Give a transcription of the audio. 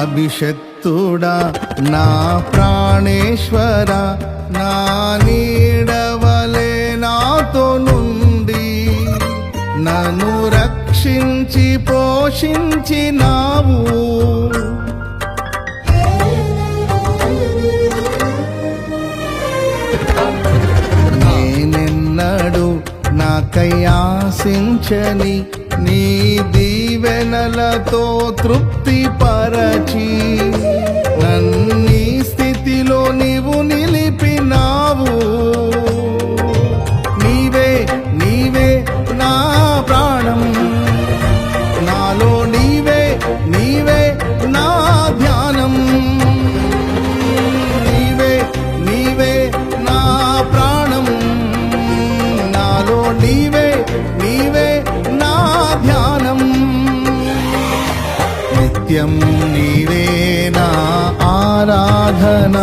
అభిషక్తుడా నా ప్రాణేశ్వర నా నీడవలే నాతో నుండి నన్ను రక్షించి పోషించినావు. నేనెన్నడు నాకై ఆశించని నీ దీవెనలతో తృప్తి పరచి నన్నీ స్థితిలో నీవు నిలిపినావు. నీవే నీవే నా ప్రాణం, నాలో నీవే నీవే నా ధ్యానం. నీవే నీవే నా ప్రాణం, నాలో నీవే నీవే నా ధ్యానం. నిత్యం నీవే నా ఆరాధన.